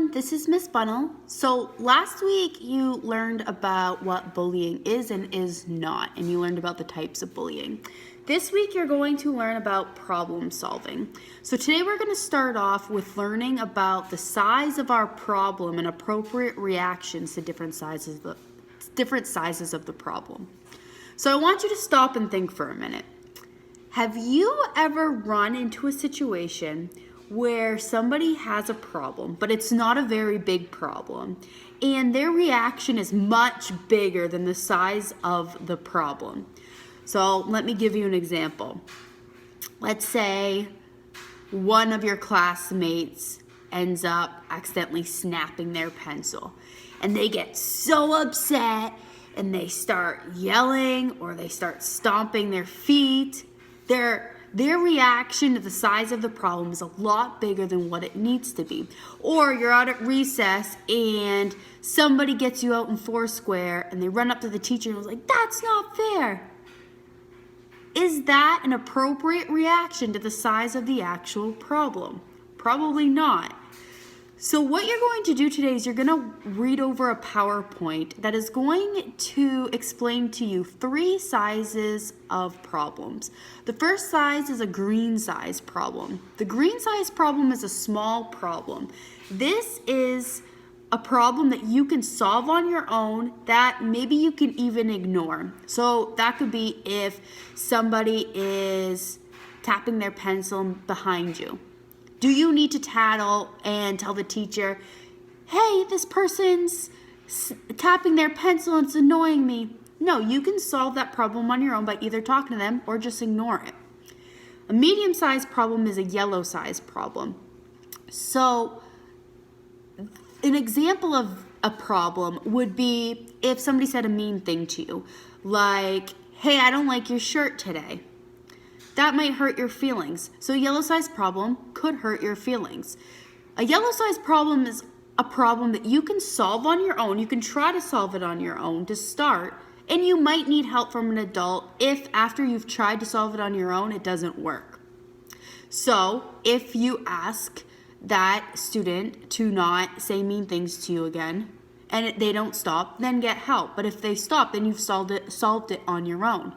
everyone, this is Miss Bunnell. So last week you learned about what bullying is and is not, and you learned about the types of bullying. This week you're going to learn about problem solving. So today we're going to start off with learning about the size of our problem and appropriate reactions to different sizes of the problem. So I want you to stop and think for a minute. Have you ever run into a situation where somebody has a problem, but it's not a very big problem, and their reaction is much bigger than the size of the problem? So let me give you an example. Let's say one of your classmates ends up accidentally snapping their pencil, and they get so upset and they start yelling or they start stomping their feet. Their reaction to the size of the problem is a lot bigger than what it needs to be. Or you're out at recess and somebody gets you out in Foursquare and they run up to the teacher and was like, "That's not fair." Is that an appropriate reaction to the size of the actual problem? Probably not. So what you're going to do today is you're going to read over a PowerPoint that is going to explain to you 3 sizes of problems. The first size is a green size problem. The green size problem is a small problem. This is a problem that you can solve on your own that maybe you can even ignore. So that could be if somebody is tapping their pencil behind you. Do you need to tattle and tell the teacher, "Hey, this person's tapping their pencil and it's annoying me"? No, you can solve that problem on your own by either talking to them or just ignore it. A medium-sized problem is a yellow-sized problem. So an example of a problem would be if somebody said a mean thing to you, like, "Hey, I don't like your shirt today." That might hurt your feelings. So a yellow-sized problem could hurt your feelings. A yellow-sized problem is a problem that you can solve on your own. You can try to solve it on your own to start, and you might need help from an adult if after you've tried to solve it on your own, it doesn't work. So if you ask that student to not say mean things to you again, and they don't stop, then get help. But if they stop, then you've solved it on your own.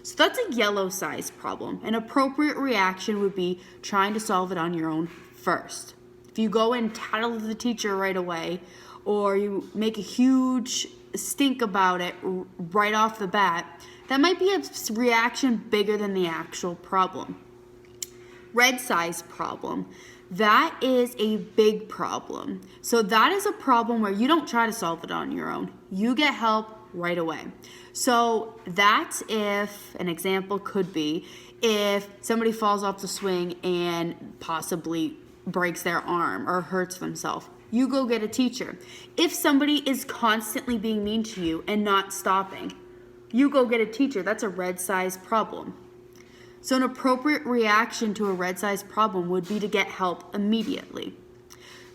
So that's a yellow-sized problem. An appropriate reaction would be trying to solve it on your own first. If you go and tattle the teacher right away, or you make a huge stink about it right off the bat, that might be a reaction bigger than the actual problem. Red-sized problem. That is a big problem. So that is a problem where you don't try to solve it on your own. You get help right away. So that's if, an example could be, if somebody falls off the swing and possibly breaks their arm or hurts themselves, you go get a teacher. If somebody is constantly being mean to you and not stopping, you go get a teacher. That's a red-sized problem. So an appropriate reaction to a red-sized problem would be to get help immediately.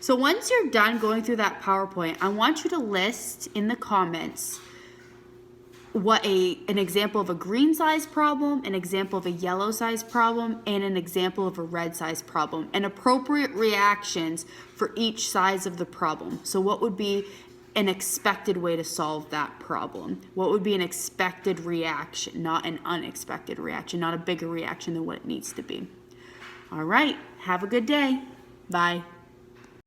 So once you're done going through that PowerPoint, I want you to list in the comments what an example of a green size problem, an example of a yellow size problem, and an example of a red size problem, and appropriate reactions for each size of the problem. So what would be an expected way to solve that problem? What would be an expected reaction, not an unexpected reaction, not a bigger reaction than what it needs to be? All right, have a good day. Bye.